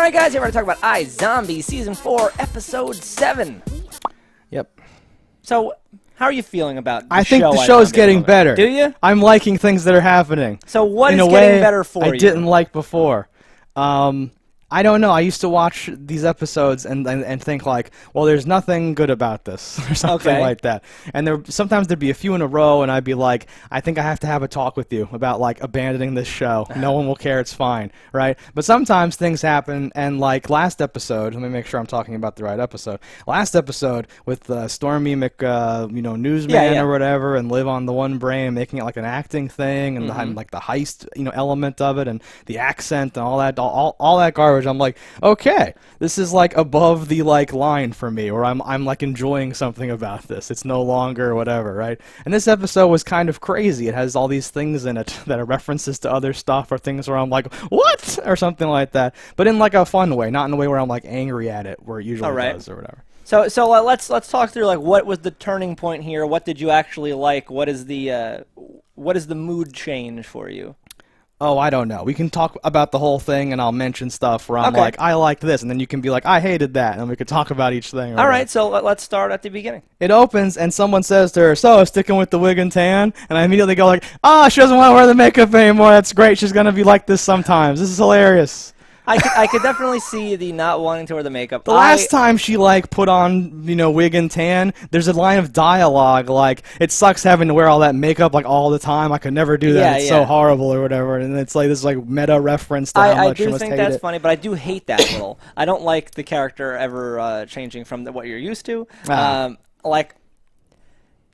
Alright guys, here we're going to talk about iZombie Season 4, Episode 7. Yep. So, how are you feeling about the show? I think the show's getting better. Do you? I'm liking things that are happening. So what is in a getting way better for you? I didn't like before. I don't know. I used to watch these episodes and think like, well, there's nothing good about this or something like that. And sometimes there'd be a few in a row, and I'd be like, I think I have to have a talk with you about like abandoning this show. No one will care. It's fine, right? But sometimes things happen, and like last episode, let me make sure I'm talking about the right episode. Last episode with Stormy newsman or whatever, and Live on the One Brain, making it like an acting thing, and like the heist element of it, and the accent and all that garbage. I'm like, okay, this is like above the like line for me, or I'm like enjoying something about this. It's no longer whatever, right? And this episode was kind of crazy. It has all these things in it that are references to other stuff, or things where I'm like, what, or something like that. But in like a fun way, not in a way where I'm like angry at it, where it usually does or whatever. So let's talk through like what was the turning point here. What did you actually like? What is the mood change for you? Oh, I don't know. We can talk about the whole thing, and I'll mention stuff where I'm like, I liked this, and then you can be like, I hated that, and we could talk about each thing. All right, so let's start at the beginning. It opens, and someone says to her, so, sticking with the wig and tan? And I immediately go like, she doesn't want to wear the makeup anymore. That's great. She's going to be like this sometimes. This is hilarious. I could definitely see the not wanting to wear the makeup. The last time she like put on wig and tan, there's a line of dialogue like, it sucks having to wear all that makeup like all the time. I could never do that. It's so horrible or whatever. And it's like this like meta reference to how much you must hate it. I do think that's funny, but I do hate that a little. I don't like the character ever changing from what you're used to.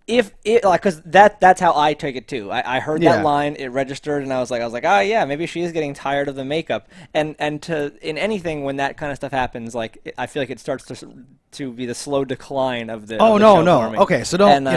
Because that's how I take it too. I heard that line, it registered, and I was like, oh yeah, maybe she is getting tired of the makeup. And in anything when that kind of stuff happens, like I feel like it starts to be the slow decline of the. Oh show no. For me. Okay, so don't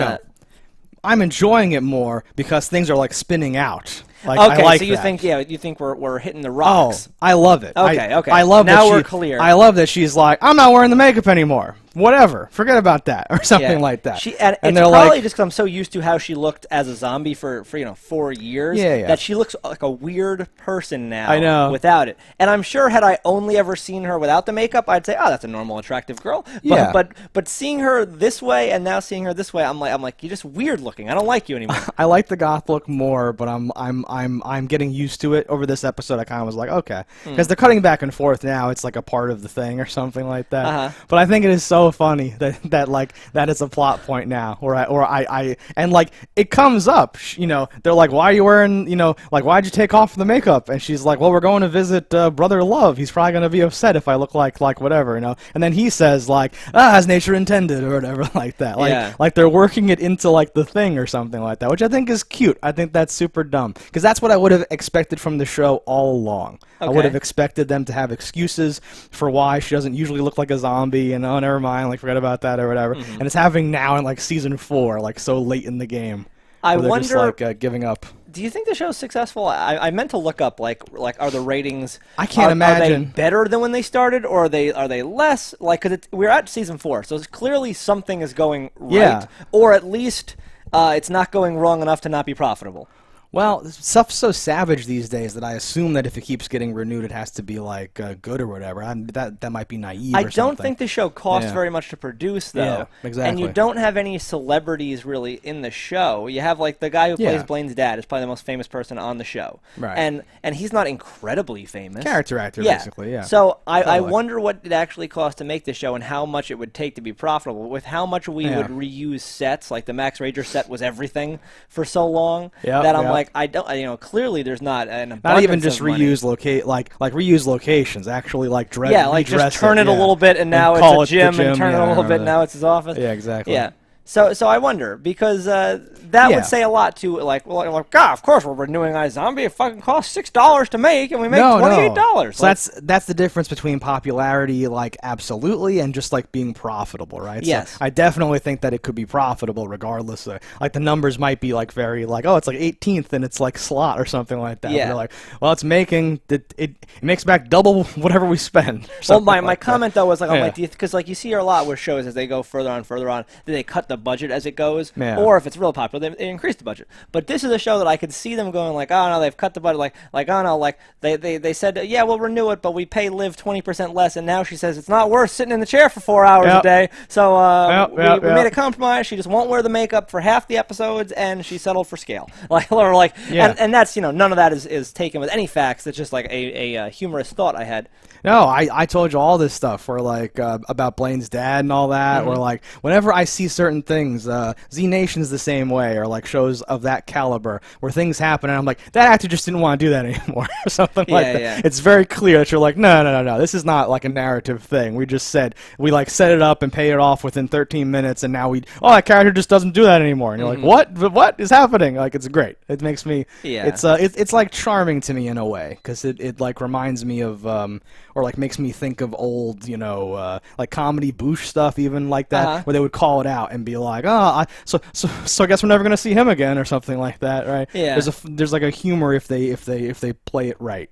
I'm enjoying it more because things are like spinning out. Like, okay, I like so you that. think we're hitting the rocks. Oh, I love it. Okay. I love now that we're clear. I love that she's like, I'm not wearing the makeup anymore. Whatever, forget about that, or something like that. And it's they're probably like, just because I'm so used to how she looked as a zombie for 4 years that she looks like a weird person now. I know. Without it, and I'm sure had I only ever seen her without the makeup, I'd say, oh, that's a normal, attractive girl. But seeing her this way and now seeing her this way, I'm like, you're just weird looking. I don't like you anymore. I like the goth look more, but I'm getting used to it. Over this episode, I kind of was like, okay, because they're cutting back and forth now. It's like a part of the thing or something like that. But I think it is so funny that is a plot point now, and like it comes up. They're like, why are you wearing, like why'd you take off the makeup? And she's like, well, we're going to visit Brother Love. He's probably gonna be upset if I look like whatever, And then he says like, as nature intended, or whatever like that. Like they're working it into like the thing or something like that, which I think is cute. I think that's super dumb because that's what I would have expected from the show all along. I would have expected them to have excuses for why she doesn't usually look like a zombie, and oh, never mind, like forget about that or whatever. And it's happening now in like season 4, like so late in the game. I wonder, just like giving up. Do you think the show's successful? I meant to look up like are the ratings? I can't imagine. Are they better than when they started, or are they less? Like, because we're at season 4, so it's clearly something is going right, or at least it's not going wrong enough to not be profitable. Well, stuff's so savage these days that I assume that if it keeps getting renewed, it has to be like good or whatever. That might be naive. I don't think the show costs very much to produce, though. Yeah, exactly. And you don't have any celebrities really in the show. You have like the guy who plays Blaine's dad is probably the most famous person on the show, right? And he's not incredibly famous. Character actor, basically. Yeah. So I wonder what it actually costs to make the show and how much it would take to be profitable. With how much we would reuse sets, like the Max Rager set was everything for so long that I'm like, I don't, clearly there's not an abundance not even just of money. reuse locations, actually like just turn it a little bit and now it's a gym, and turn it a little bit and now it's his office. Yeah, exactly. Yeah. So I wonder, because that would say a lot to God, of course we're renewing iZombie. It fucking costs $6 to make, and we make $28. So that's the difference between popularity, like absolutely, and just like being profitable, right? Yes. So I definitely think that it could be profitable regardless. Like the numbers might be like very like, oh, it's like 18th and it's like slot or something like that. Yeah. They're like, well, it's making it makes back double whatever we spend. Well, my comment though was like, because like you see a lot with shows as they go further on, then they cut the budget as it goes, Yeah. or if it's real popular, they increase the budget. But this is a show that I could see them going like, oh no, they've cut the budget, like oh no, like they said, yeah, we'll renew it, but we pay Liv 20% less, and now she says it's not worth sitting in the chair for 4 hours a day, so we made a compromise. She just won't wear the makeup for half the episodes, and she settled for scale. And that's, none of that is taken with any facts. It's just like a humorous thought I had. No, I told you all this stuff where like about Blaine's dad and all that. Where like whenever I see certain things, Z Nation's the same way, or like shows of that caliber where things happen, and I'm like, that actor just didn't want to do that anymore, or something like that. Yeah. It's very clear that you're like, no, this is not like a narrative thing. We just said we like set it up and pay it off within 13 minutes, and now that character just doesn't do that anymore. And you're like, what is happening? Like, it's great. It makes me, it's like charming to me in a way, because it like reminds me of or like makes me think of old, like comedy Boosh stuff, even like that, where they would call it out and be like, so I guess we're never gonna see him again, or something like that, right? Yeah. There's like a humor if they play it right?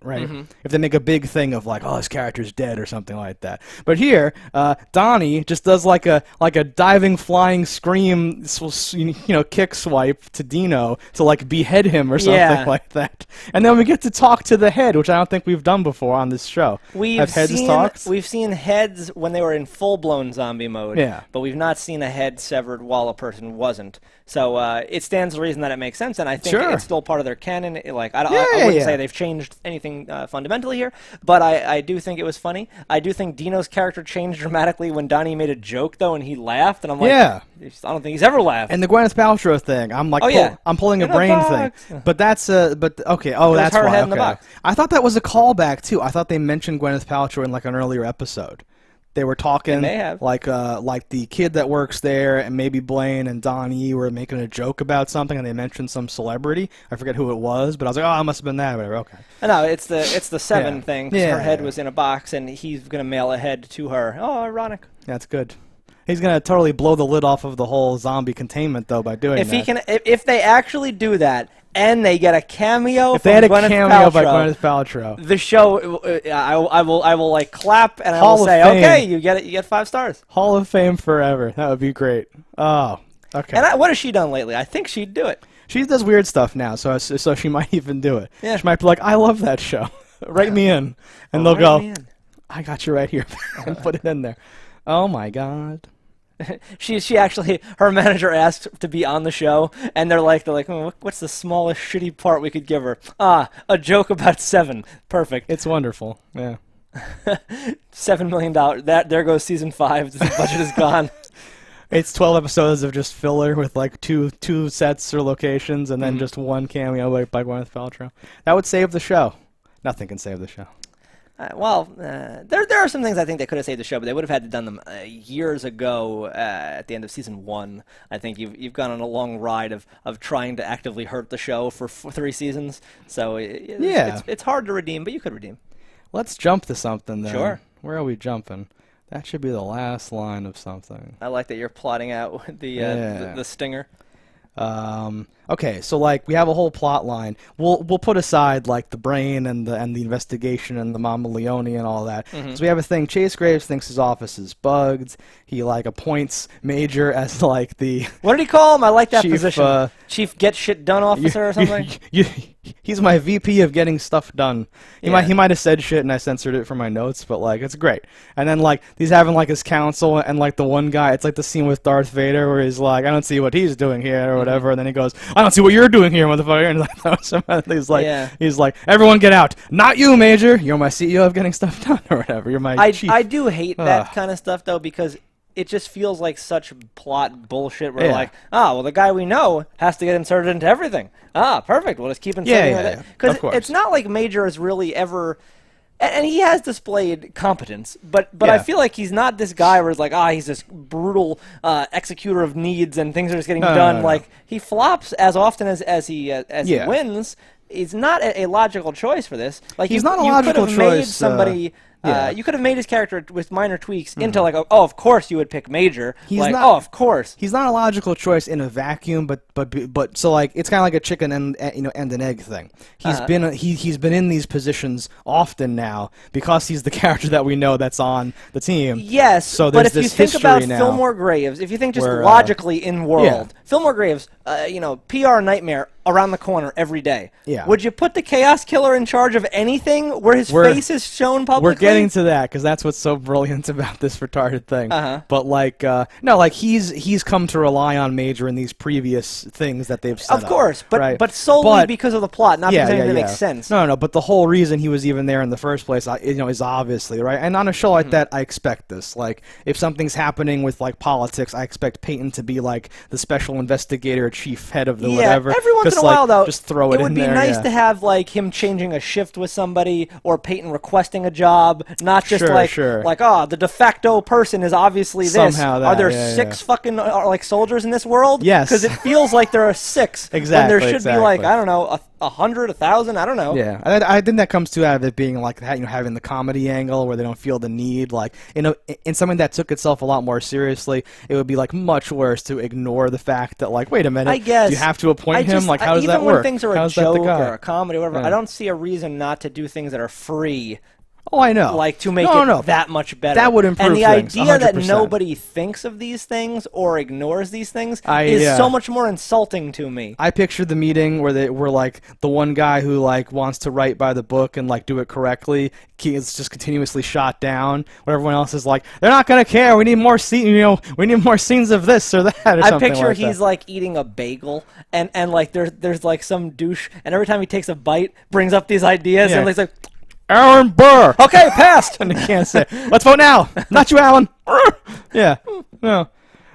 If they make a big thing of like, this character's dead or something like that. But here, Donnie just does like a diving, flying scream, kick swipe to Dino to like behead him or something like that. And then we get to talk to the head, which I don't think we've done before on this show. We've seen heads when they were in full-blown zombie mode, but we've not seen a head severed while a person wasn't. So it stands to reason that it makes sense, and I think it's still part of their canon. I wouldn't say they've changed anything fundamentally here, but I do think it was funny. I do think Dino's character changed dramatically when Donnie made a joke, though, and he laughed, and I'm like, I don't think he's ever laughed. And the Gwyneth Paltrow thing, I'm like, I'm pulling a brain thing. But that's, okay, that's her why. Head in the box. I thought that was a callback, too. I thought they mentioned Gwyneth Paltrow in like an earlier episode. They were talking like the kid that works there, and maybe Blaine and Donnie were making a joke about something, and they mentioned some celebrity. I forget who it was, but I was like, it must have been that. Whatever. Okay. No, it's the Seven thing. Her head was in a box, and he's gonna mail a head to her. Oh, ironic. That's good. He's gonna totally blow the lid off of the whole zombie containment, though, by doing that. If they actually do that, and they get a cameo by Gwyneth Paltrow, the show, I will like clap, and I will say, okay, you get 5 stars. Hall of Fame forever. That would be great. Oh, okay. And what has she done lately? I think she'd do it. She does weird stuff now, so she might even do it. Yeah. She might be like, I love that show. Write me in, and they'll go, I got you right here, and put it in there. Oh my God. She actually, her manager asked to be on the show, and they're like, what's the smallest shitty part we could give her? A joke about Seven. Perfect. It's wonderful. Yeah. $7 million. There goes season 5. The budget is gone. It's 12 episodes of just filler with like two sets or locations, and then just one cameo by Gwyneth Paltrow. That would save the show. Nothing can save the show. There are some things I think they could have saved the show, but they would have had to done them years ago at the end of season 1. I think you've gone on a long ride of trying to actively hurt the show for 3 seasons. So it's hard to redeem, but you could redeem. Let's jump to something then. Sure. Where are we jumping? That should be the last line of something. I like that you're plotting out the stinger. Okay, so like we have a whole plot line. We'll put aside like the brain and the investigation and the Mama Leone and all that. So we have a thing. Chase Graves thinks his office is bugged. He like appoints Major as like the what did he call him? I like that position. Chief Get Shit Done Officer or something. He's my VP of getting stuff done. He might have said shit and I censored it from my notes, but like it's great. And then like he's having like his counsel and like the one guy. It's like the scene with Darth Vader where he's like, I don't see what he's doing here or whatever. And then he goes, I don't see what you're doing here, motherfucker. And he's like, everyone get out. Not you, Major. You're my CEO of getting stuff done or whatever. You're my chief. I do hate that kind of stuff though, because it just feels like such plot bullshit. We're like, well, the guy we know has to get inserted into everything. Perfect. We'll just keep inserting it. Because it's not like Major is really ever... And he has displayed competence, but I feel like he's not this guy where it's like, he's this brutal executor of needs and things are just getting done. Like, he flops as often as he wins. He's not a logical choice for this. Like, he's not a logical choice. You could have made somebody Yeah. You could have made his character with minor tweaks into like, oh, of course you would pick Major. He's like, not, oh, of course. He's not a logical choice in a vacuum, but so like it's kind of like a chicken and an egg thing. He's been in these positions often now because he's the character that we know that's on the team. Yes, so but if you this think about now Fillmore Graves, if you think just logically in world, Fillmore Graves, PR nightmare around the corner every day. Yeah. Would you put the Chaos Killer in charge of anything where his face is shown publicly? We're getting to that because that's what's so brilliant about this retarded thing. But like, no, like he's come to rely on Major in these previous things that they've set Of course, up, but right? but solely because of the plot, not because anything makes sense. No, but the whole reason he was even there in the first place, is obviously right. And on a show like that, I expect this. Like, if something's happening with like politics, I expect Peyton to be like the special investigator, chief head of the whatever. Every once in a while, though, just throw it in there. It would be nice to have like him changing a shift with somebody, or Peyton requesting a job, not just like the de facto person is obviously this. Somehow are there six fucking like soldiers in this world? Yes, because it feels like there are six. Exactly. When there should be like, I don't know, 100, 1,000. I don't know. Yeah, I think that comes out of it being like having the comedy angle where they don't feel the need. Like in something that took itself a lot more seriously, it would be like much worse to ignore the fact that like, wait a minute, I guess you have to appoint him. Like, how does that work? Even when things are a joke or a comedy, or whatever, Yeah. I don't see a reason not to do things that are free. Oh, I know. Like, to make it that much better. That would improve And the things, idea that 100%. nobody thinks of these things or ignores these things is so much more insulting to me. I pictured the meeting where they were like the one guy who like wants to write by the book and like do it correctly is just continuously shot down. Where everyone else is like, they're not gonna care. We need more we need more scenes of this or that. Or I picture he's like eating a bagel and like there's like some douche, and every time he takes a bite, brings up these ideas, and he's like, Aaron Burr. Okay, passed. And he can't say, let's vote now. Not you, Alan. Yeah. No.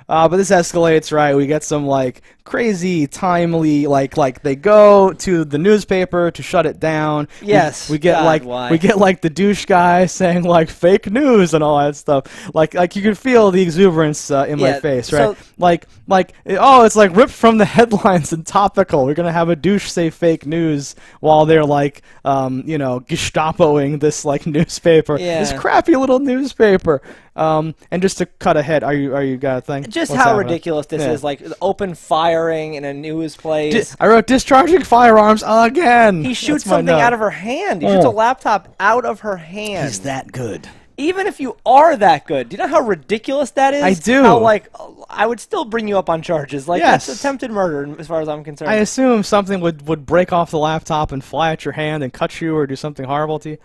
But this escalates, right? We get some like crazy, timely, like they go to the newspaper to shut it down. Yes. We get like the douche guy saying like fake news and all that stuff. Like you can feel the exuberance in my face, right? So, it's like ripped from the headlines and topical. We're gonna have a douche say fake news while they're like Gestapoing this like newspaper. This crappy little newspaper. And just to cut ahead, are you got a thing? Just how ridiculous this is, like open firing in a news place. I wrote discharging firearms again. He shoots something out of her hand. He shoots a laptop out of her hand. He's that good. Even if you are that good, do you know how ridiculous that is? I do. How, I would still bring you up on charges. Like, that's attempted murder, as far as I'm concerned. I assume something would break off the laptop and fly at your hand and cut you or do something horrible to you.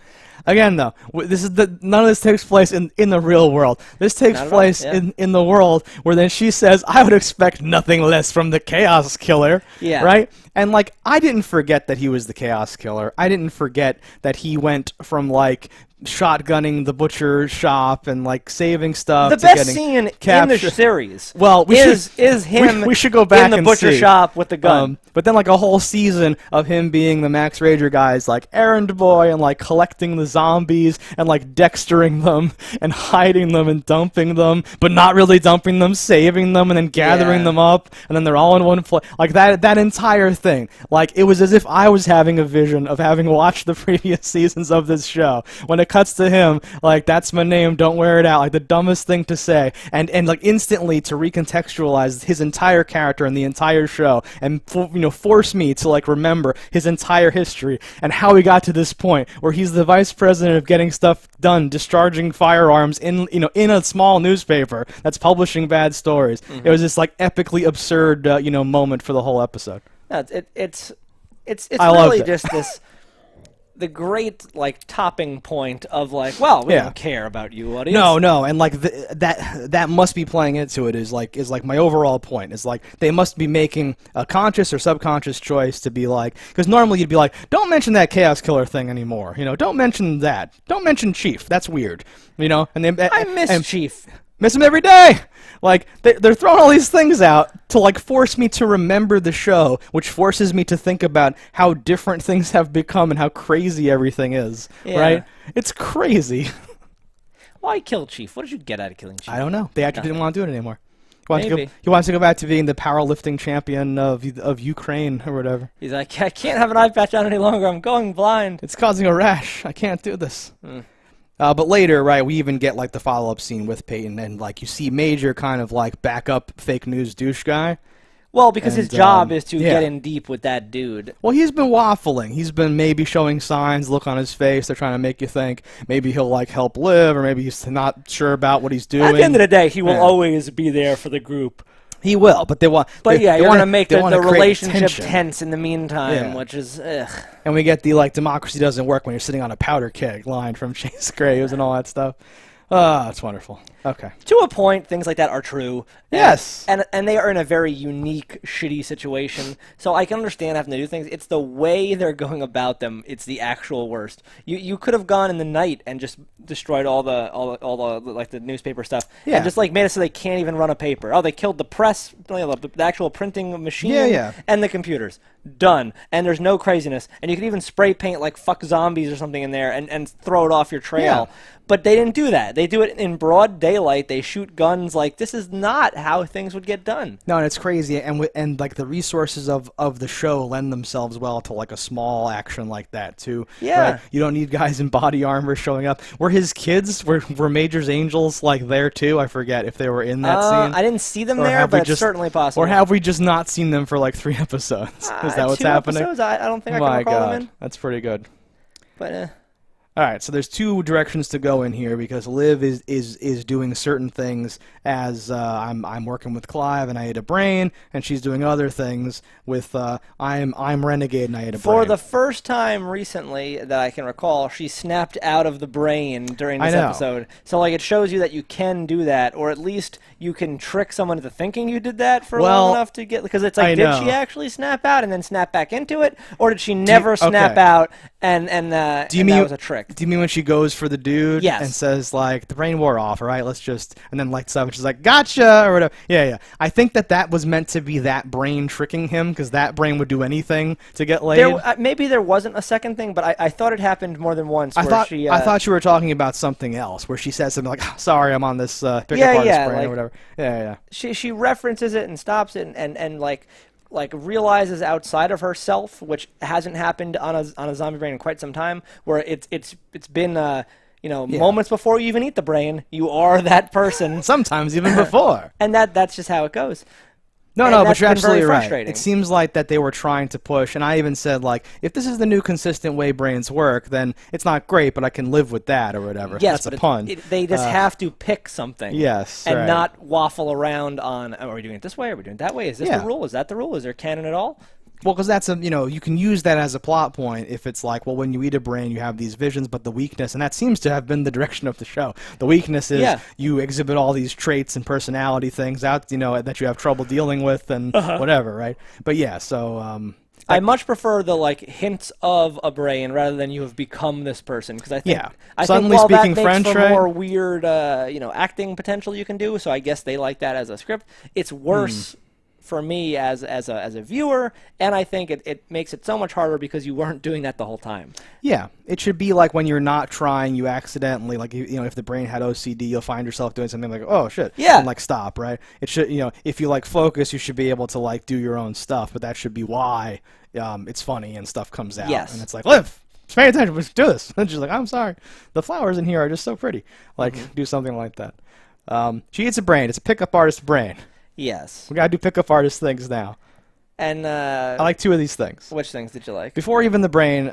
Again, though, none of this takes place in the real world. This takes place in the world where then she says, I would expect nothing less from the Chaos Killer. Yeah. Right? And, like, I didn't forget that he was the Chaos Killer. I didn't forget that he went from, like, shotgunning the butcher shop and like saving stuff. The best scene in the series, is him. We should go back in the butcher shop with the gun. But then like a whole season of him being the Max Rager guys, like errand boy and like collecting the zombies and like dextering them and hiding them and dumping them, but not really dumping them, saving them and then gathering them up and then they're all in one place. Like that entire thing. Like it was as if I was having a vision of having watched the previous seasons of this show. When it cuts to him, like, that's my name, don't wear it out, like the dumbest thing to say, and like instantly to recontextualize his entire character and the entire show, and force me to like remember his entire history and how he got to this point where he's the vice president of getting stuff done, discharging firearms in a small newspaper that's publishing bad stories. It was this like epically absurd moment for the whole episode. Yeah, it's really just this. The great like topping point of like, well, we don't care about you, audience. No, and like that must be playing into it is like my overall point is like they must be making a conscious or subconscious choice to be like, because normally you'd be like, don't mention that Chaos Killer thing anymore, don't mention that, don't mention Chief, that's weird, and I miss Chief. Miss him every day. Like they're throwing all these things out to like force me to remember the show, which forces me to think about how different things have become and how crazy everything is. Right? It's crazy. Why kill Chief? What did you get out of killing Chief? I don't know. They actually didn't want to do it anymore. He wants to go back to being the powerlifting champion of Ukraine or whatever. He's like, I can't have an eye patch on any longer. I'm going blind. It's causing a rash. I can't do this. But later, right, we even get like the follow-up scene with Peyton, and like you see Major kind of like back up fake news douche guy. Well, because his job is to yeah. get in deep with that dude. Well, he's been waffling. He's been maybe showing signs, look on his face. They're trying to make you think maybe he'll like help Liv, or maybe he's not sure about what he's doing. At the end of the day, he will always be there for the group. He will, but they want. But you're going to make the relationship tense in the meantime, which is ugh. And we get the like democracy doesn't work when you're sitting on a powder keg line from Chase Graves and all that stuff. Ah, it's wonderful. Okay. To a point, things like that are true. Yes. And they are in a very unique, shitty situation. So I can understand having to do things. It's the way they're going about them. It's the actual worst. You could have gone in the night and just destroyed all the like the newspaper stuff. Yeah. And just like made it so they can't even run a paper. Oh, they killed the press, the actual printing machine, and the computers. Done. And there's no craziness. And you could even spray paint like fuck zombies or something in there and throw it off your trail. Yeah. But they didn't do that. They do it in broad daylight. They shoot guns. Like, this is not how things would get done. No, and it's crazy. And like the resources of the show lend themselves well to like a small action like that too. Yeah. Right? You don't need guys in body armor showing up. Were his kids, were Major's angels like there too? I forget if they were in that scene. I didn't see them there, but it's certainly possible. Or have we just not seen them for like 3 episodes? Is that what's happening? 2 episodes? I don't think I can recall them in. That's pretty good. But all right, so there's 2 directions to go in here because Liv is doing certain things as I'm working with Clive and I ate a brain, and she's doing other things with I'm Renegade and I ate a brain. For the first time recently that I can recall, she snapped out of the brain during this episode. So like it shows you that you can do that, or at least you can trick someone into thinking you did that for long enough to get, because it's like, did she actually snap out and then snap back into it, or did she never snap out and that was a trick? Do you mean when she goes for the dude and says, like, the brain wore off, all right, let's just, and then lights up, and she's like, gotcha, or whatever. Yeah. I think that was meant to be that brain tricking him, because that brain would do anything to get laid. Maybe there wasn't a second thing, but I thought it happened more than once. I thought you were talking about something else, where she says something like, oh, sorry, I'm on this pickup artist brain, or whatever. Yeah. She references it and stops it and like realizes outside of herself, which hasn't happened on a zombie brain in quite some time, where it's been moments before you even eat the brain, you are that person. Sometimes even before. And that's just how it goes. No, but you're absolutely right. It seems like that they were trying to push, and I even said, like, if this is the new consistent way brains work, then it's not great, but I can live with that, or whatever. Yes, that's a pun. They just have to pick something. Yes, and not waffle around on, are we doing it this way? Are we doing it that way? Is this the rule? Is that the rule? Is there canon at all? Well, because that's you can use that as a plot point if it's like, well, when you eat a brain, you have these visions, but the weakness, and that seems to have been the direction of the show. The weakness is you exhibit all these traits and personality things out, that you have trouble dealing with and whatever, right? But yeah, so I much prefer the like hints of a brain rather than you have become this person, because I think suddenly while speaking that French, makes for more weird acting potential you can do. So I guess they like that as a script. It's worse. For me as a viewer, and I think it makes it so much harder because you weren't doing that the whole time. Yeah, it should be like when you're not trying, you accidentally, like, if the brain had OCD, you'll find yourself doing something like, oh shit, and like stop, right? It should, if you like focus, you should be able to like do your own stuff, but that should be why it's funny and stuff comes out. Yes. And it's like, Liv, pay attention, let's do this. And she's like, I'm sorry, the flowers in here are just so pretty. Like, do something like that. She eats a brain. It's a pickup artist brain. Yes. We gotta do pickup artist things now. And I like 2 of these things. Which things did you like? Before even the brain,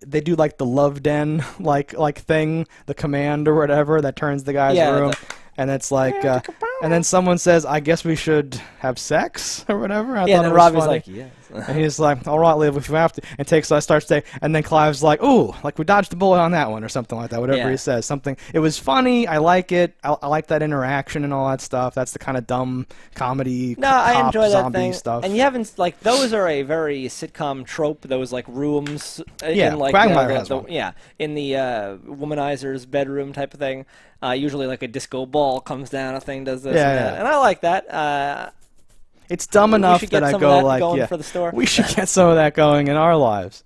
they do like the love den like thing, the command or whatever that turns the guy's room, and it's like, and then someone says, "I guess we should have sex" or whatever. I thought and Robbie's like, "Yes." And he's like, "All right, Liv, if you have to," and starts saying, and then Clive's like, "Ooh, like we dodged the bullet on that one," or something like that. Whatever he says, something. It was funny. I like it. I like that interaction and all that stuff. That's the kind of dumb comedy. No, I enjoy that zombie thing. stuff. And you haven't those are a very sitcom trope. Those like rooms in like in the womanizer's bedroom type of thing. Usually like a disco ball comes down, a thing does this and that, and I like that. It's dumb enough that I go like, for the store. We should get some of that going in our lives,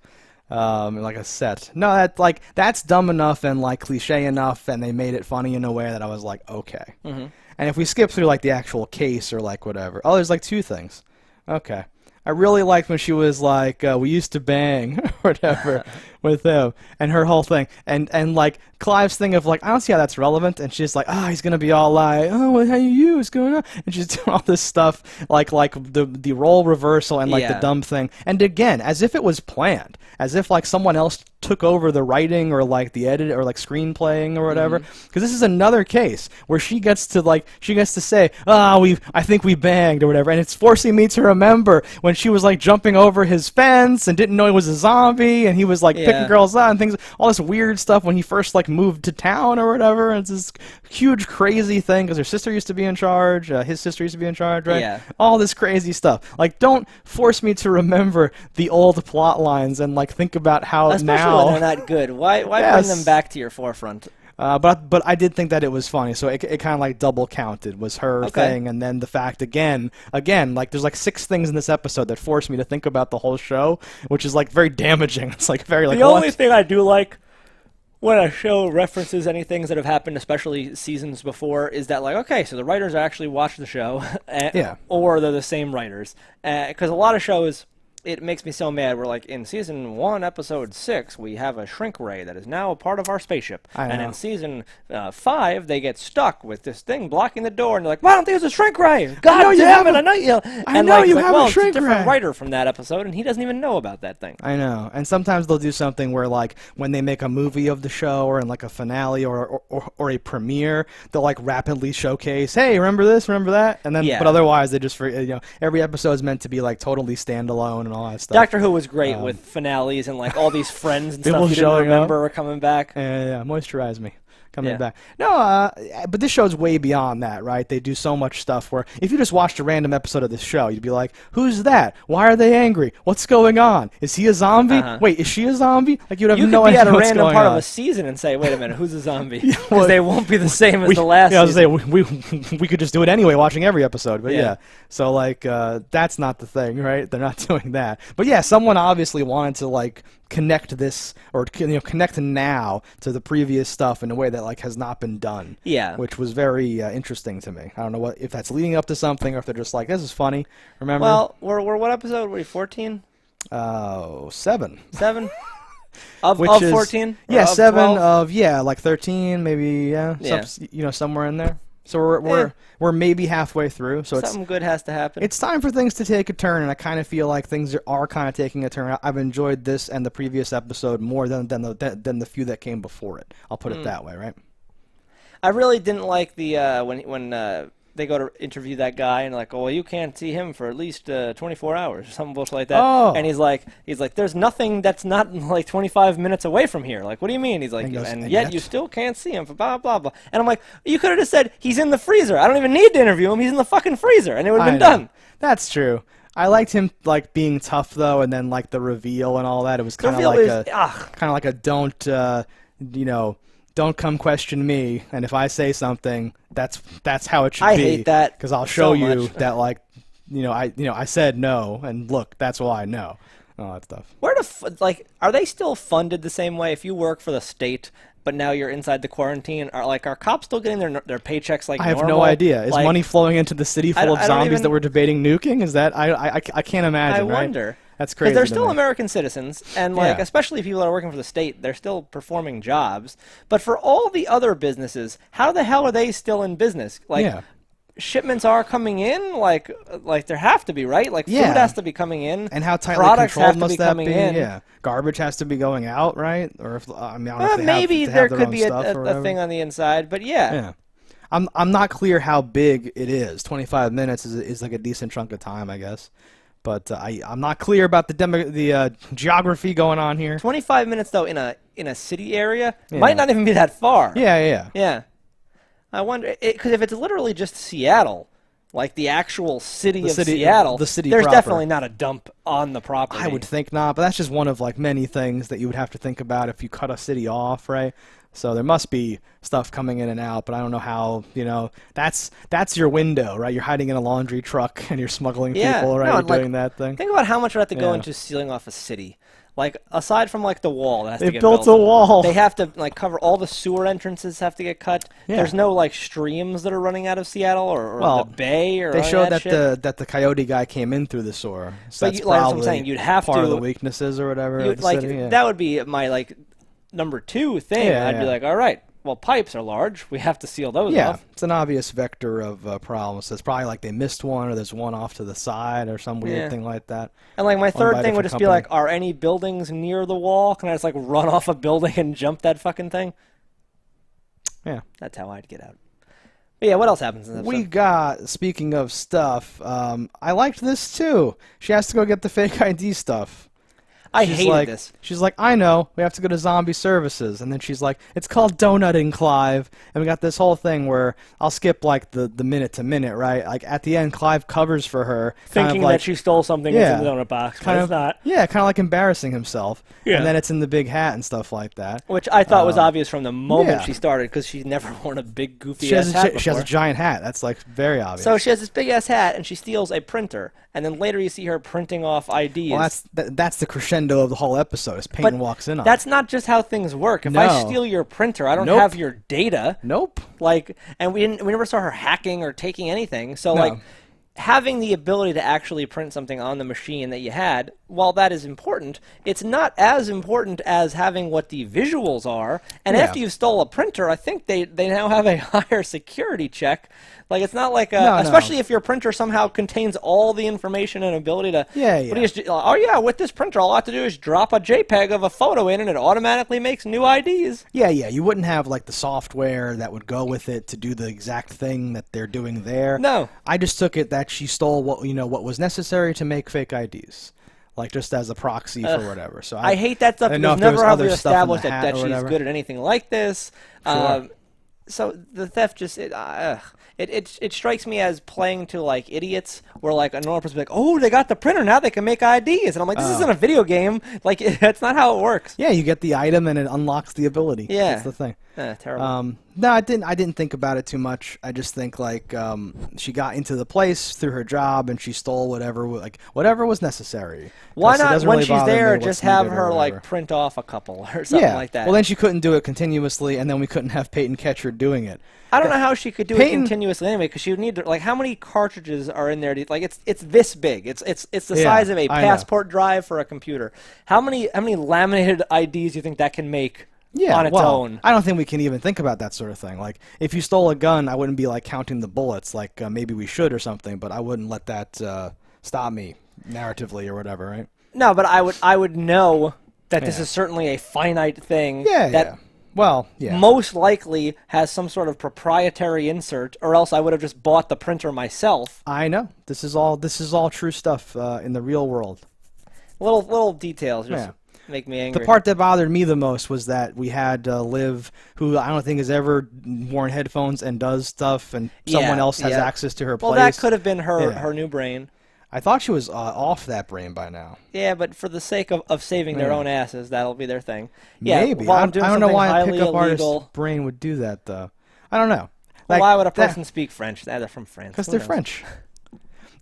like a set. No, that's dumb enough and like cliche enough, and they made it funny in a way that I was like, okay. And if we skip through like the actual case or like whatever, there's like 2 things. Okay. I really liked when she was like, "We used to bang," or whatever, with him, and her whole thing, and like Clive's thing of like, I don't see how that's relevant, and she's like, "Oh, he's gonna be all like, oh, what how you? What's going on?" And she's doing all this stuff, like the role reversal and like the dumb thing, and again, as if it was planned, as if like someone else took over the writing or like the edit or like screenplaying or whatever. Because this is another case where she gets to say, I think we banged or whatever, and it's forcing me to remember when she was like jumping over his fence and didn't know he was a zombie, and he was like picking girls out and things, all this weird stuff when he first like moved to town or whatever. And it's this huge crazy thing because her sister used to be in charge, his sister used to be in charge, right? Yeah. All this crazy stuff. Like, don't force me to remember the old plot lines and like think about how especially when they're not good. Why bring them back to your forefront? But I did think that it was funny, so it kind of like double counted was her thing, and then the fact again, like there's like 6 things in this episode that forced me to think about the whole show, which is like very damaging. It's like very like the only thing I do like when a show references any things that have happened, especially seasons before, is that like, okay, so the writers actually watched the show, or they're the same writers, because a lot of shows. It makes me so mad. We're like, in season 1, episode 6, we have a shrink ray that is now a part of our spaceship. And in season 5, they get stuck with this thing blocking the door, and they're like, why don't they use a shrink ray? God damn it, I know you. I know you have a shrink it's a different ray. writer from that episode, and he doesn't even know about that thing. I know. And sometimes they'll do something where, like, when they make a movie of the show, or in like a finale or a premiere, they'll like rapidly showcase, hey, remember this, remember that, and then but otherwise they just every episode is meant to be like totally standalone and all that stuff. Doctor Who was great with finales and like all these friends and stuff you didn't remember are coming back. Yeah, moisturize me. Coming back. No, but this show's way beyond that, right? They do so much stuff where if you just watched a random episode of this show, you'd be like, who's that? Why are they angry? What's going on? Is he a zombie? Wait, is she a zombie? Like, you'd have no idea what's going on. You could be at a random part of a season and say, wait a minute, who's a zombie? Because they won't be the same as the last season. I was going to say, we could just do it anyway, watching every episode. But yeah. So, like, that's not the thing, right? They're not doing that. But yeah, someone obviously wanted to, like, connect this or connect now to the previous stuff in a way that like has not been done. Yeah, which was very interesting to me. I don't know if that's leading up to something or if they're just like, this is funny. Remember? Well, we're what episode? Were we 14? 7. 7. Of 14? Yeah, 7 of like 13, maybe. Somewhere in there. So we're maybe halfway through. So something good has to happen. It's time for things to take a turn, and I kind of feel like things are kind of taking a turn. I've enjoyed this and the previous episode more than the few that came before it. I'll put it that way, right? I really didn't like the when they go to interview that guy and like, oh, well, you can't see him for at least 24 hours or something bullshit like that. Oh. And he's like, there's nothing that's not like 25 minutes away from here. Like, what do you mean? He's like, and yet you still can't see him for blah, blah, blah. And I'm like, you could have just said, he's in the freezer. I don't even need to interview him. He's in the fucking freezer. And it would have been done. That's true. I liked him like being tough though, and then like the reveal and all that. It was kind of like a don't come question me, and if I say something, that's how it should be. I hate that because I'll show you that I said no, and look, that's why I know. All that stuff. Are they still funded the same way? If you work for the state, but now you're inside the quarantine, are cops still getting their paychecks like normal? I have no idea. Is money flowing into the city full of zombies that we're debating nuking? Is that I can't imagine. I wonder. Right? That's crazy. Because they're still American citizens, and especially people that are working for the state, they're still performing jobs. But for all the other businesses, how the hell are they still in business? Shipments are coming in, like there have to be, right? Like food has to be coming in, and how tightly controlled must that be? Yeah, garbage has to be going out, right? Or if I don't know if maybe there could be a thing on the inside, but yeah. I'm not clear how big it is. 25 minutes is like a decent chunk of time, I guess. But I'm not clear about the geography going on here. 25 minutes though in a city area might not even be that far. Yeah. I wonder because if it's literally just Seattle, like the actual city of Seattle, there's definitely not a dump on the property. I would think not, but that's just one of like many things that you would have to think about if you cut a city off, right? So there must be stuff coming in and out, but I don't know how, that's your window, right? You're hiding in a laundry truck and you're smuggling people, right? You're doing that thing. Think about how much would have to go into sealing off a city. Like, aside from, like, the wall that has to They get built built, a wall. they have to, like, cover all the sewer entrances have to get cut. Yeah. There's no, like, streams that are running out of Seattle or Well, the bay or they any showed of that that shit. the coyote guy came in through the sewer. So But that's like I'm probably saying, you'd have part to, of the weaknesses or whatever of the like, city. Yeah. that would be my, like, number 2 thing. Yeah, I'd be yeah. like, all right, well, pipes are large. We have to seal those Yeah, off. it's an obvious vector of problems. So it's probably like they missed one, or there's one off to the side, or some weird Yeah. thing like that. And, like, my Owned third by a thing would different just be company. like, are any buildings near the wall? Can I just, like, run off a building and jump that fucking thing? Yeah. That's how I'd get out. But yeah, what else happens in this We episode? got, speaking of stuff, I liked this too. She has to go get the fake ID stuff. I She's hated like, this. She's like, I know, we have to go to zombie services. And then she's like, it's called donutting, Clive. And we got this whole thing where I'll skip like the minute to minute, right? Like at the end, Clive covers for her. Thinking like, that she stole something Yeah. into the donut box, but kind it's of, not. Yeah, kind of like embarrassing himself. Yeah. And then it's in the big hat and stuff like that. Which I thought was obvious from the moment yeah. she started, because she's never worn a big goofy She ass has, hat she has a before. giant hat. That's like very obvious. So she has this big ass hat, and she steals a printer, and then later you see her printing off IDs. well, that's the crescendo of the whole episode. As Peyton walks in on. That's not just how things work. If I No. steal your printer, I don't Nope. have your data. Nope. Like, and we never saw her hacking or taking anything. So No. like, having the ability to actually print something on the machine that you had, while that is important, it's not as important as having what the visuals are. And Yeah. after you stole a printer, I think they now have a higher security check. Like, it's not like No, especially no. if your printer somehow contains all the information and ability to. Yeah, What do yeah. you just, oh yeah, with this printer, all I have to do is drop a JPEG of a photo in, and it automatically makes new IDs. Yeah, yeah. You wouldn't have like the software that would go with it to do the exact thing that they're doing there. No. I just took it that she stole what was necessary to make fake IDs, like just as a proxy for whatever. So I hate that stuff I didn't know because if there was never have we other stuff in the established that, hat that or she's whatever. good at anything like this. Sure. So the theft just it strikes me as playing to like idiots, where like a normal person would be like, oh, they got the printer, now they can make IDs, and I'm like, this isn't a video game. Like, that's not how it works. Yeah, you get the item and it unlocks the ability. Yeah. That's the thing. Terrible. No, I didn't think about it too much. I just think like she got into the place through her job and she stole whatever was necessary. Why 'Cause it not doesn't when really she's bother me there what's just have needed or her whatever. like print off a couple or something like that? Well, then she couldn't do it continuously, and then we couldn't have Peyton catch her doing it. I don't know how she could do it Peyton- continuously anyway, because she would need to, like, how many cartridges are in there? Like, it's this big. It's the Yeah, size of a I know. passport drive for a computer. How many laminated IDs do you think that can make Yeah, on its well, own? I don't think we can even think about that sort of thing. Like, if you stole a gun, I wouldn't be like counting the bullets, like maybe we should or something. But I wouldn't let that stop me narratively or whatever, right? No, but I would know that this Yeah. is certainly a finite thing. Yeah, that yeah. Well, yeah. most likely has some sort of proprietary insert, or else I would have just bought the printer myself. I know. This is all true stuff in the real world. Little details just Yeah. make me angry. The part that bothered me the most was that we had Liv, who I don't think has ever worn headphones and does stuff, and someone else has yeah. access to her Well, place. that could have been her Yeah. her new brain. I thought she was off that brain by now. Yeah, but for the sake of saving their Yeah. own asses, that'll be their thing. Yeah, Maybe. while I I'm doing don't know something why a highly pickup illegal, artist's brain would do that, though. I don't know. well, why would a that- person speak French? They're from France. Because Who they're knows? French.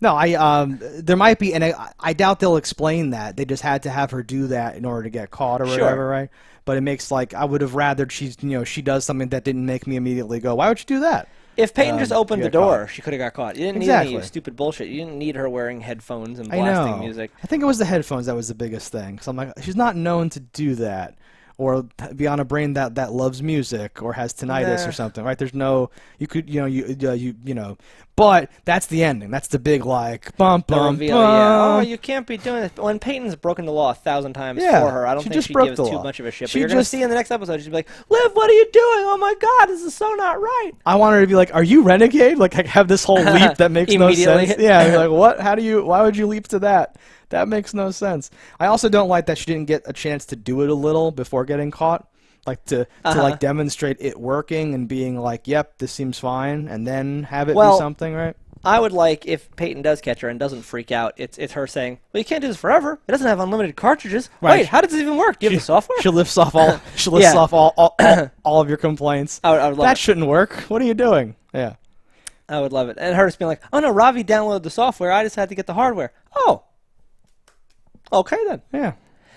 No, there might be, and I doubt they'll explain that. They just had to have her do that in order to get caught or Sure. whatever, right? But it makes like I would have rathered she does something that didn't make me immediately go, why would you do that? If Peyton just opened you the got door, caught. she could have got caught. You didn't need Exactly. any stupid bullshit. You didn't need her wearing headphones and I blasting know. music. I think it was the headphones that was the biggest thing. So I'm like, she's not known to do that, or be on a brain that loves music or has tinnitus Nah. or something, right? There's no, you could, you know, but that's the ending. That's the big like bump The bump reveal, yeah. Oh, bump. you can't be doing this. But when Peyton's broken the law 1,000 times Yeah, for her, I don't she think just she broke gives the too law. much of a shit. But She you're going to just- see in the next episode, she's be like, Liv, what are you doing? Oh my god, this is so not right. I want her to be like, "Are you renegade?" Like, I have this whole leap that makes no Immediately. sense. Yeah, you're like, what? How do you? Why would you leap to that? That makes no sense. I also don't like that she didn't get a chance to do it a little before getting caught, like to like demonstrate it working and being like, "Yep, this seems fine," and then have it Well, be something, right? I would like, if Peyton does catch her and doesn't freak out, it's her saying, well, you can't do this forever. It doesn't have unlimited cartridges. Right. Wait, how does this even work? Do you have the software? She lifts off all. She lifts Yeah. off all of your complaints. I would love That it. shouldn't work. What are you doing? Yeah. I would love it. And her just being like, oh no, Ravi downloaded the software. I just had to get the hardware. Oh. Okay then. Yeah.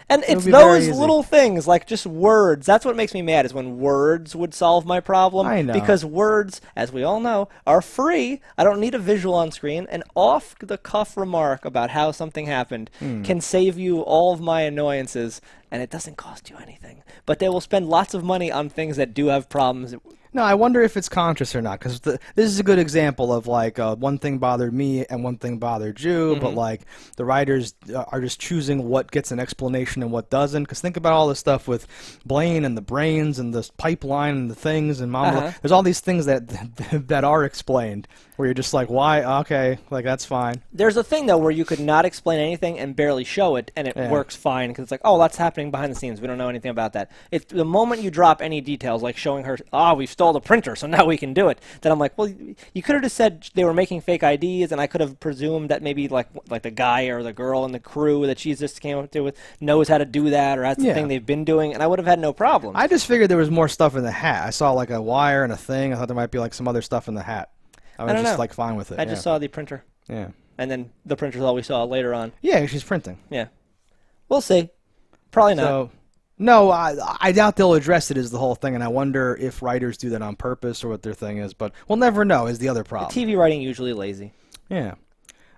And it's those little things, like just words. That's what makes me mad, is when words would solve my problem. I know. Because words, as we all know, are free. I don't need a visual on screen. An off-the-cuff remark about how something happened can save you all of my annoyances, and it doesn't cost you anything. But they will spend lots of money on things that do have problems. No, I wonder if it's conscious or not, because this is a good example of, like, one thing bothered me and one thing bothered you, but, like, the writers are just choosing what gets an explanation and what doesn't. Because think about all this stuff with Blaine and the brains and the pipeline and the things and Mama. There's all these things that are explained, where you're just like, why? Okay, like, that's fine. There's a thing, though, where you could not explain anything and barely show it, and it works fine, because it's like, oh, that's happening behind the scenes. We don't know anything about that. It's the moment you drop any details, like showing her, we've stole the printer, so now we can do it. Then I'm like, well, you could have just said they were making fake IDs, and I could have presumed that maybe like the guy or the girl in the crew that she's just came up to with knows how to do that, or that's the thing they've been doing, and I would have had no problem. I just figured there was more stuff in the hat. I saw like a wire and a thing. I thought there might be like some other stuff in the hat. I was just like fine with it. I just saw the printer. Yeah. And then the printer's all we saw later on. Yeah, she's printing. Yeah. We'll see. Probably not. So, no, I doubt they'll address it as the whole thing, and I wonder if writers do that on purpose or what their thing is, but we'll never know is the other problem. The TV writing usually lazy. Yeah.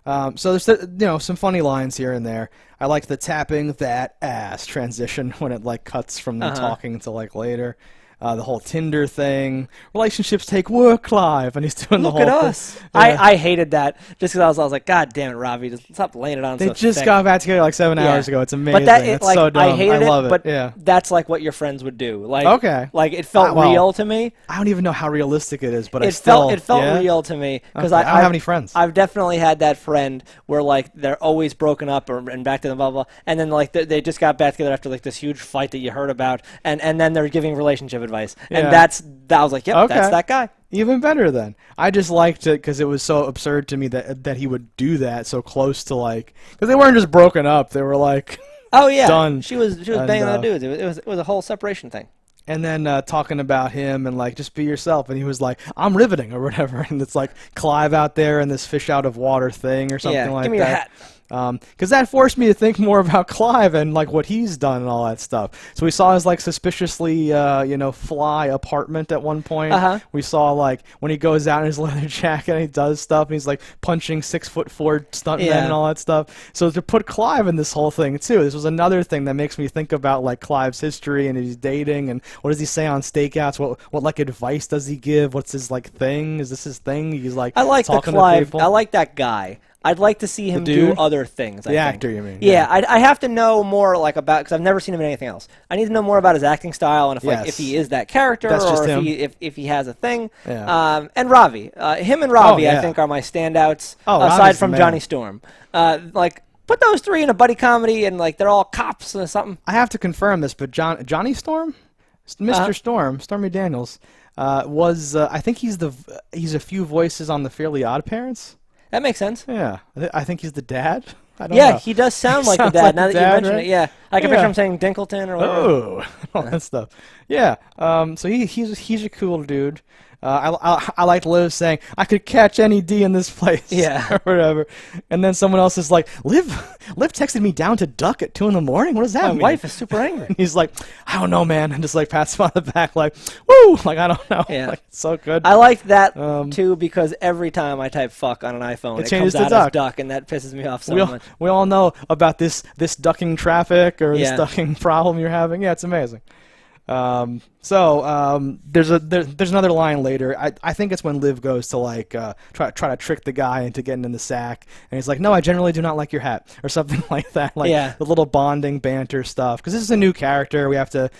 So there's some funny lines here and there. I like the tapping that ass transition when it like cuts from them talking to like later. The whole Tinder thing. Relationships take work, Clive, and he's doing the whole Look at us. Yeah. I hated that just because I was like, God damn it, Ravi, just stop laying it on. They just got back together like 7 hours ago. It's amazing. But it's so dumb. I hated love it, but that's like what your friends would do. Like, like it felt real to me. I don't even know how realistic it is, but it felt real to me because I don't have any friends. I've definitely had that friend where like they're always broken up and back to the blah blah, and then like they just got back together after like this huge fight that you heard about, and then they're giving relationship advice, and I was like, yep, that's that guy. Even better then. I just liked it because it was so absurd to me that he would do that so close to like, because they weren't just broken up, they were like, done. She was banging on dudes. It was a whole separation thing. And then talking about him and like just be yourself, and he was like, I'm riveting or whatever, and it's like Clive out there and this fish out of water thing or something like that. Give me your hat. Because that forced me to think more about Clive and like what he's done and all that stuff. So we saw his like suspiciously fly apartment at one point. We saw like when he goes out in his leather jacket and he does stuff and he's like punching 6'4" stuntmen and all that stuff. So to put Clive in this whole thing too, this was another thing that makes me think about like Clive's history and his dating and what does he say on stakeouts? What like advice does he give? What's his like thing? Is this his thing? He's like I like talking the Clive. to people. I like that guy. I'd like to see him do other things. The actor, you mean? Yeah, I have to know more like about because I've never seen him in anything else. I need to know more about his acting style and if he is that character or if he has a thing. Yeah. And Ravi, him and Ravi, I think are my standouts aside from Johnny Storm. Like put those three in a buddy comedy and like they're all cops or something. I have to confirm this, but Johnny Storm, Mr. Storm, Stormy Daniels, was I think he's a few voices on the Fairly Odd Parents. That makes sense. Yeah, I think he's the dad. I don't know. He does sound like the dad. Like now that you mention it, yeah, I can picture him saying Dinkleton or whatever. Oh, all that stuff. Yeah. So he's a cool dude. I like Liv saying, I could catch any D in this place. Yeah. Or whatever. And then someone else is like, Liv texted me down to duck at 2 in the morning. What does that mean? My wife is super angry. And he's like, I don't know, man. And just like pats him on the back like, woo! Like, I don't know. Yeah. Like, it's so good. I like that, too, because every time I type fuck on an iPhone, it comes out as duck, and that pisses me off so much. We all know about this ducking traffic or this ducking problem you're having. Yeah, it's amazing. There's another line later. I think it's when Liv goes to like try to trick the guy into getting in the sack, and he's like, "No, I generally do not like your hat," or something like that. Like the little bonding banter stuff. Because this is a new character, we have to.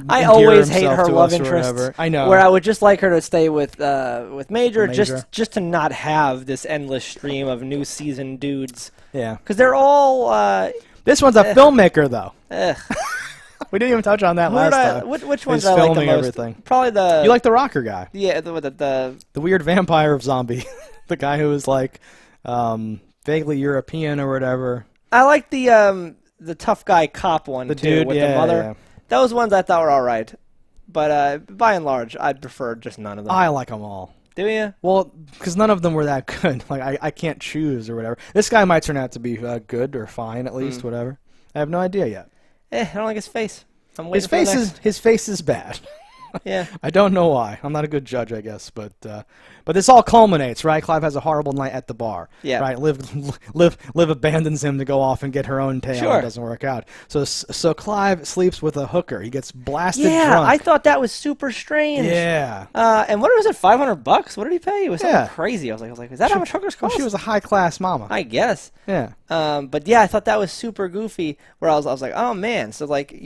I always hate her love interest. I know. Where I would just like her to stay with Major. Just to not have this endless stream of new season dudes. Yeah. Because they're all. This one's a filmmaker though. Ugh. We didn't even touch on that last time. Which ones I like the most? Everything. Probably the... You like the rocker guy. Yeah, the weird vampire of zombie. The guy who was like vaguely European or whatever. I like the tough guy cop one the too, dude, with the mother. Yeah. Those ones I thought were all right. But by and large, I'd prefer just none of them. I like them all. Do you? Well, because none of them were that good. Like, I can't choose or whatever. This guy might turn out to be good or fine at least, whatever. I have no idea yet. I don't like his face. I'm waiting for the next. His face is bad. Yeah. I don't know why. I'm not a good judge, I guess, but this all culminates, right? Clive has a horrible night at the bar. Yeah. Right. Liv abandons him to go off and get her own tail. Sure. It doesn't work out. So Clive sleeps with a hooker. He gets blasted Yeah, drunk. I thought that was super strange. Yeah. And what was it? $500? What did he pay? It was something Yeah. crazy. I was like, is that how much hookers cost? Well, she was a high class mama. I guess. Yeah. But yeah, I thought that was super goofy. Where I was like, oh man. So like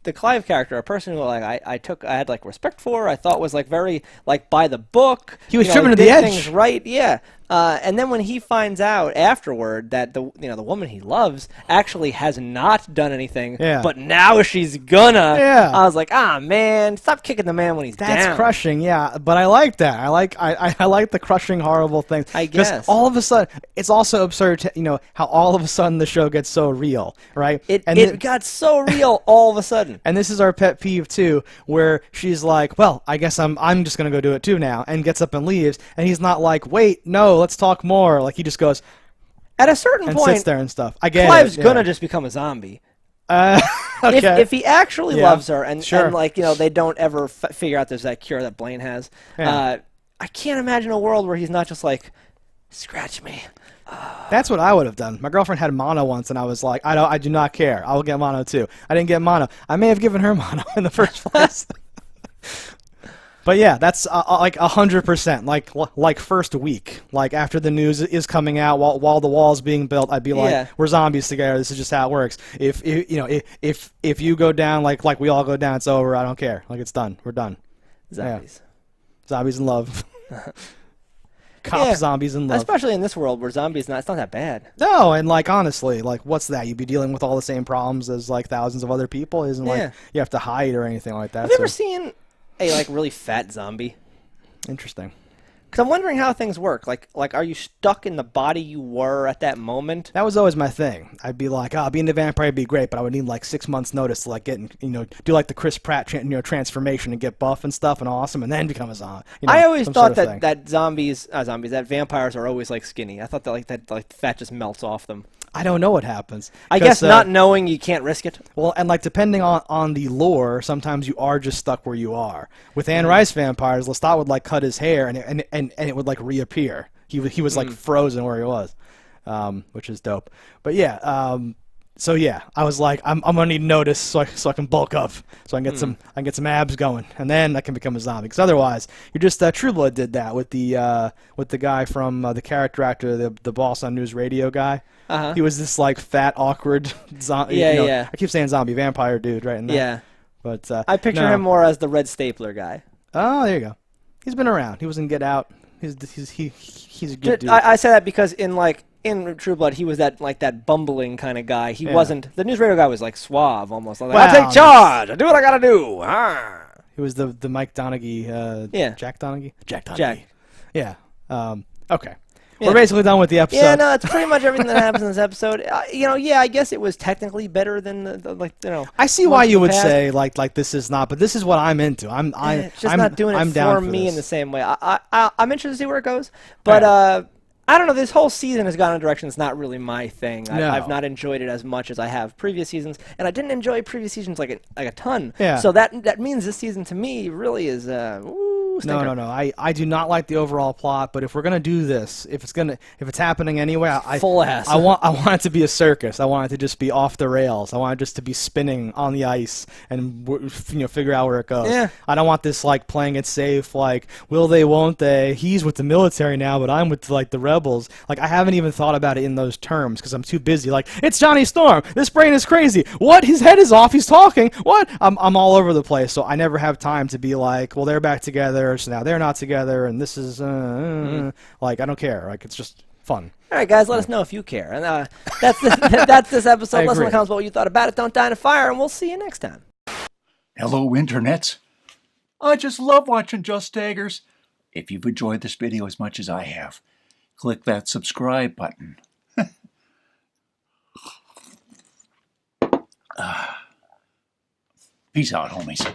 the Clive character, a person who like I had like respect for, I thought was like very like by the book. He was trimming to the did edge. things right, yeah. And then when he finds out afterward that the woman he loves actually has not done anything, but now she's gonna. Yeah. I was like, man, stop kicking the man when he's down. That's crushing, yeah. But I like that. I like the crushing, horrible thing. I guess. Just all of a sudden, it's also absurd, how all of a sudden the show gets so real, right? It got so real all of a sudden. And this is our pet peeve too, where she's like, "Well, I guess I'm just gonna go do it too now," and gets up and leaves, and he's not like, "Wait, no, let's talk more." Like he just goes at a certain and point, sits there and stuff. I get Clive's gonna just become a zombie. Okay. If he actually loves her, and like they don't ever figure out there's that cure that Blaine has, I can't imagine a world where he's not just like, scratch me. That's what I would have done. My girlfriend had mono once, and I was like, I do not care. I will get mono too. I didn't get mono. I may have given her mono in the first place. But yeah, that's like 100%. Like first week, like after the news is coming out, while the wall's being built, I'd be like, we're zombies together. This is just how it works. If you go down, like we all go down, it's over. I don't care. Like it's done. We're done. Zombies. Yeah. Zombies in love. Cop zombies in love. Especially in this world where zombies, it's not that bad. No, and like honestly, like what's that? You'd be dealing with all the same problems as like thousands of other people. Isn't like you have to hide or anything like that. Have you ever seen a like really fat zombie? Interesting. Because I'm wondering how things work. Like, are you stuck in the body you were at that moment? That was always my thing. I'd be like, being a vampire would be great, but I would need like 6 months notice to like get, do like the Chris Pratt, transformation and get buff and stuff and awesome, and then become a zombie. I always thought that that vampires are always like skinny. I thought that fat just melts off them. I don't know what happens. I guess not knowing, you can't risk it. Well, and like depending on the lore, sometimes you are just stuck where you are. With Anne Rice vampires, Lestat would like cut his hair and it would like reappear. He was like frozen where he was, which is dope. But yeah, so yeah, I was like, I'm gonna need notice so I can bulk up, so I can get some abs going, and then I can become a zombie. Because otherwise, you're just True Blood did that with the guy from the character actor, the boss on news radio guy. He was this like fat, awkward zombie. I keep saying zombie vampire dude, right? But I picture him more as the red stapler guy. Oh, there you go. He's been around. He was in Get Out. He's a good dude. I say that because in True Blood, he was that bumbling kind of guy. He wasn't. The news radio guy was like suave almost. Like, I take charge. I do what I gotta do. He was the Mike Donaghy. Jack Donaghy. Jack Donaghy. Jack. Yeah. Okay. We're basically done with the episode. Yeah, no, that's pretty much everything that happens in this episode. I guess it was technically better than I see why you would say like this is not, but this is what I'm into. I'm not doing it for me in the same way. I'm interested to see where it goes, but I don't know. This whole season has gone in a direction that's not really my thing. I've not enjoyed it as much as I have previous seasons, and I didn't enjoy previous seasons like a ton. Yeah. So that means this season to me really is No. I do not like the overall plot, but if we're gonna do this, if it's happening anyway, full ass. I want it to be a circus. I want it to just be off the rails. I want it just to be spinning on the ice and figure out where it goes. Yeah. I don't want this like playing it safe. Like, will they? Won't they? He's with the military now, but I'm with like the rebels. Like, I haven't even thought about it in those terms because I'm too busy. Like, it's Johnny Storm. This brain is crazy. What? His head is off. He's talking. What? I'm all over the place. So I never have time to be like, well, they're back together. So now they're not together, and this is like, I don't care. Like, it's just fun. All right, guys, let us know if you care. And that's this episode. Let us know in the comments what you thought about it. Don't die in a fire, and we'll see you next time. Hello, internets. I just love watching JustDaggers. If you've enjoyed this video as much as I have, click that subscribe button. Peace out, homies.